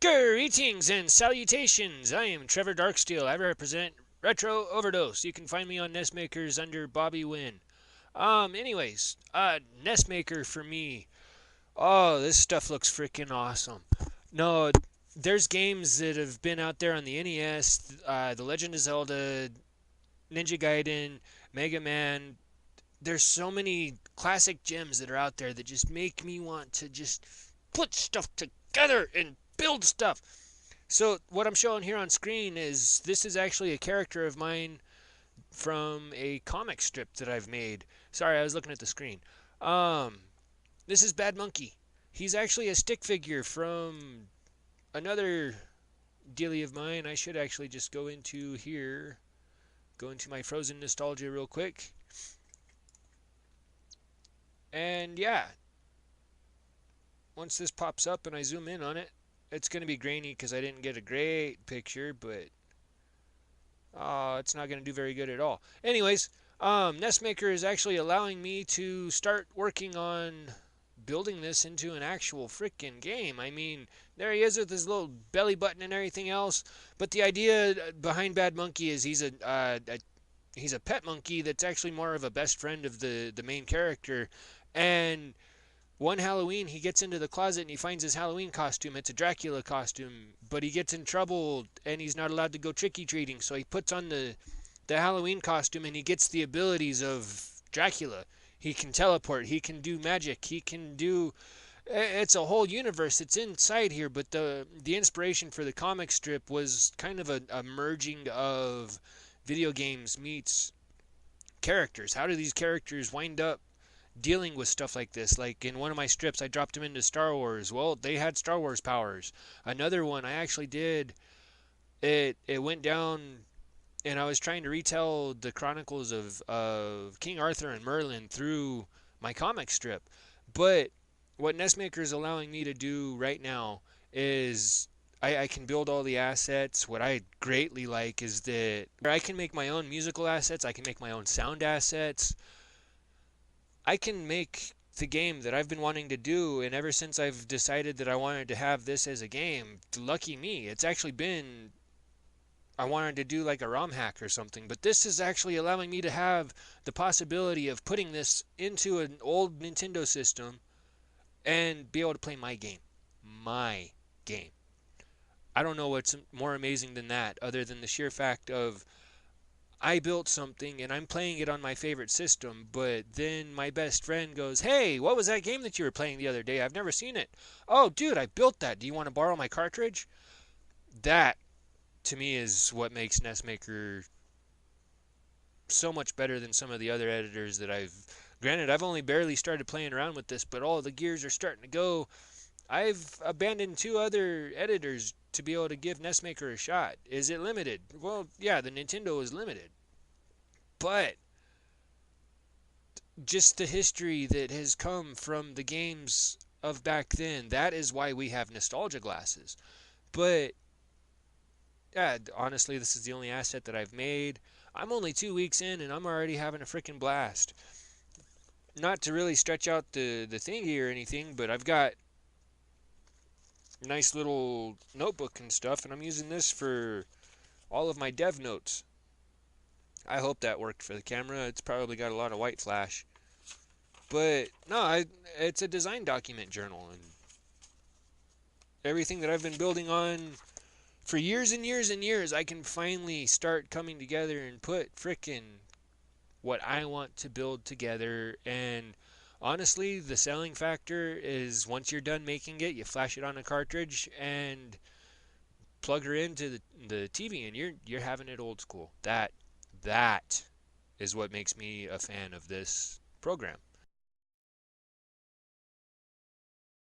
Greetings and salutations. I am Trevor Darksteel. I represent Retro Overdose. You can find me on NESMakers under Bobby Wynn. NESMaker for me. Oh, this stuff looks freaking awesome. No, there's games that have been out there on the NES, The Legend of Zelda, Ninja Gaiden, Mega Man. There's so many classic gems that are out there that just make me want to just put stuff together and build stuff. So what I'm showing here on screen is this is actually a character of mine from a comic strip that I've made. Sorry, I was looking at the screen. Um, this is Bad Monkey. He's actually a stick figure from another dealie of mine. I should actually just go into here, go into my Frozen Nostalgia real quick. And yeah, once this pops up and I zoom in on it, it's going to be grainy because I didn't get a great picture, but it's not going to do very good at all. Anyways, NESMaker is actually allowing me to start working on building this into an actual freaking game. I mean, there he is with his little belly button and everything else. But the idea behind Bad Monkey is he's a pet monkey that's actually more of a best friend of the main character. And one Halloween, he gets into the closet and he finds his Halloween costume. It's a Dracula costume, but he gets in trouble and he's not allowed to go trick-or-treating. So he puts on the Halloween costume and he gets the abilities of Dracula. He can teleport. He can do magic. He can do... It's a whole universe that's inside here, but the inspiration for the comic strip was kind of a merging of video games meets characters. How do these characters wind up dealing with stuff like this? Like in one of my strips, I dropped them into Star Wars. Well, they had Star Wars powers. Another one I actually did, it went down, and I was trying to retell the chronicles of King Arthur and Merlin through my comic strip. But what NESMaker is allowing me to do right now is I can build all the assets. What I greatly like is that I can make my own musical assets. I can make my own sound assets. I can make the game that I've been wanting to do, and ever since I've decided that I wanted to have this as a game, lucky me, it's actually been, I wanted to do like a ROM hack or something, but this is actually allowing me to have the possibility of putting this into an old Nintendo system and be able to play my game. My game. I don't know what's more amazing than that, other than the sheer fact of I built something and I'm playing it on my favorite system, but then my best friend goes, "Hey, what was that game that you were playing the other day? I've never seen it." "Oh, dude, I built that. Do you want to borrow my cartridge?" That, to me, is what makes NESMaker so much better than some of the other editors that I've... Granted, I've only barely started playing around with this, but all the gears are starting to go. I've abandoned 2 other editors to be able to give NESMaker a shot. Is it limited? Well, yeah, the Nintendo is limited. But just the history that has come from the games of back then, that is why we have nostalgia glasses. But yeah, honestly, this is the only asset that I've made. I'm only 2 weeks in and I'm already having a freaking blast. Not to really stretch out the thingy or anything, but I've got nice little notebook and stuff, and I'm using this for all of my dev notes. I hope that worked for the camera. It's probably got a lot of white flash. But no, it's a design document journal, and everything that I've been building on for years and years and years, I can finally start coming together and put frickin' what I want to build together. And honestly, the selling factor is once you're done making it, you flash it on a cartridge and plug her into the TV, and you're having it old school. That is what makes me a fan of this program.